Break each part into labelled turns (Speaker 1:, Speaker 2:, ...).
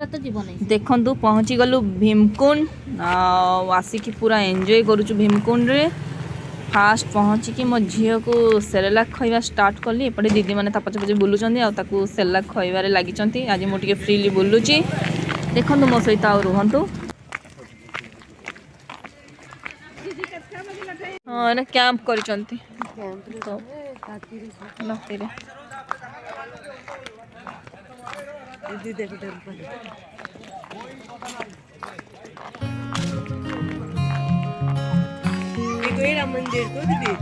Speaker 1: देखु पहुँची गलु भीमकुंड आसिकी पूरा एंजॉय करुचु भीमकुंड रे। फास्ट पहुँचिकी मो झील को सेरेलाक खाइबा स्टार्ट कली। एपटे दीदी मैंने पचे पचे बुलूँ आउ सेरेलाक खाइबारे लगी। आज मुझे फ्रीली बुलूची। देखु मो सहित आ रुहतु। हाँ एना कैंप करिसंती तो नतीरे दीदी देखो टेम्पल देखो ये राम मंदिर तो दीदी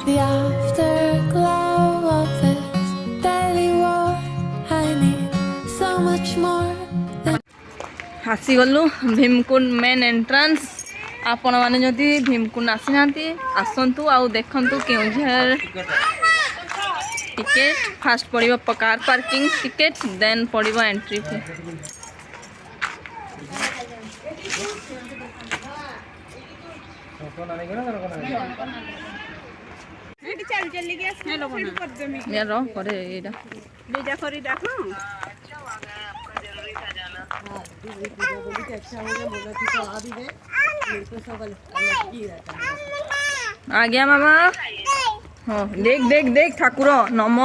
Speaker 2: The afterglow of this daily war, I need so much more than
Speaker 1: आसी गलु भीमकुंड मेन एंट्रांस। आपण माने जदि भीमकुंड आसी नांती आसंतु आउ देखंतु केउझर टिकेट फास्ट पड़िबो कार पार्किंग टिकेट देन पड़िबो एंट्री फी। यार करे एटा बेजा करी देखो आ गया मामा। हाँ देख देख देख ठाकुर नम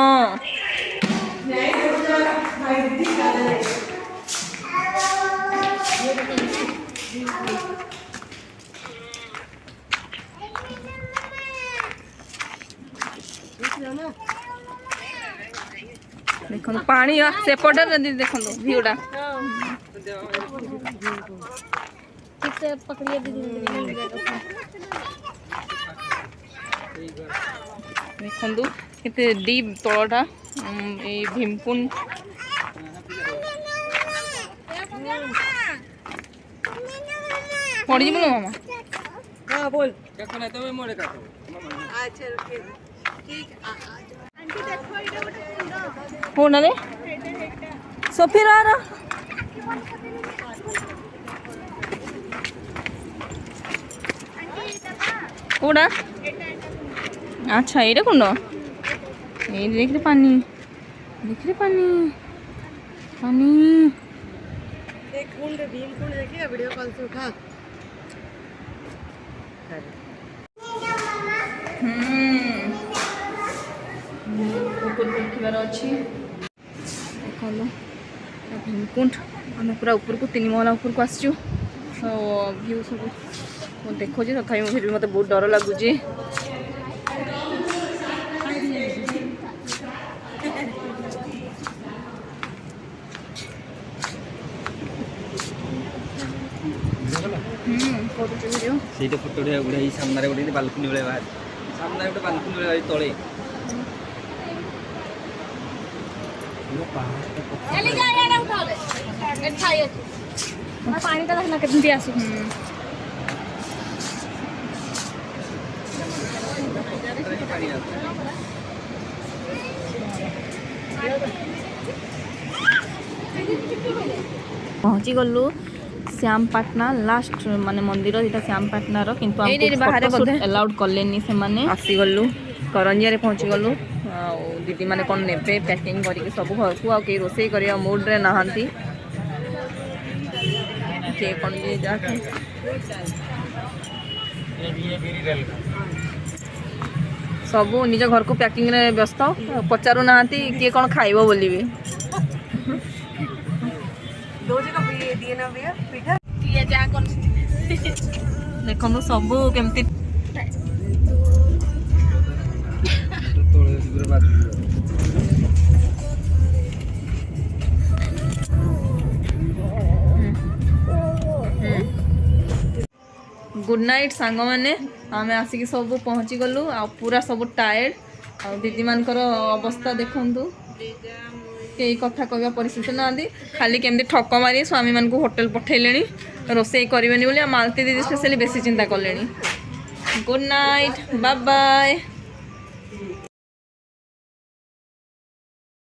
Speaker 1: देखो पानी सेपटे देखो भ्यूटा पकड़िए देखु केते डीप तलटा भीमकुंड पड़ी बोलो मामा। हाँ बोल देखो ना तो मोड़े काटो अच्छा ठीक आंटी देखो इडा गोटे हो ना रे सोफी रा कोड़ा अच्छा ये कुंड ये देख रे पानी पानी
Speaker 3: देख कुंड भीमकुंड देखिए वीडियो कॉल से उठा
Speaker 1: देखिबार अच्छी देखो भीमकुंड आम पूरा ऊपर को 3 महला ऊपर को आसचु व्यू सब देखो तथा फिर मत बहुत डर लगुच।
Speaker 4: ସେଇଟା ଫଟୋ ଉଠେଇବା ଗୁଡ଼ା ଏଇ ସାମ୍ନାରେ ଗୋଟେ ବାଲକୁନି ଭଳିଆ ବାହାରେ ସାମ୍ନାରେ ଗୋଟେ ବାଲକୁନି ଭଳିଆ ତଳେ
Speaker 1: ପାଣି ଟା ଦେଖନା କେମିତି ଆସୁ। पहुँची गलु श्यामपाटना लास्ट माने मंदिर यहाँ श्यामपाटनार किंतु अलाउड कलेनी से माने आसी गलु करंजिया रे पहुँची गलु दीदी माने कौन नेबे पैकिंग करके सब घर को आ रोषे करने मूड रे नहांती के कौन भी जाके सब निज घर को पैकिंग रे व्यस्त पचारू नहांती किए कौन खाइबो बोली भी देखो सब केमती गुड नाइट सांग मैंने आम आसिक सब पहुँची गलु आ पूरा सब टायर्ड आ दीदी मानकर अवस्था देखंतु कई कथा कहवा परिस्थिति ना खाली केमती ठक मारी स्वामी मान को होटल पठेले रोषे करें बोली मालती दीदी स्पेशली बेसी चिंता कले। Good night bye bye.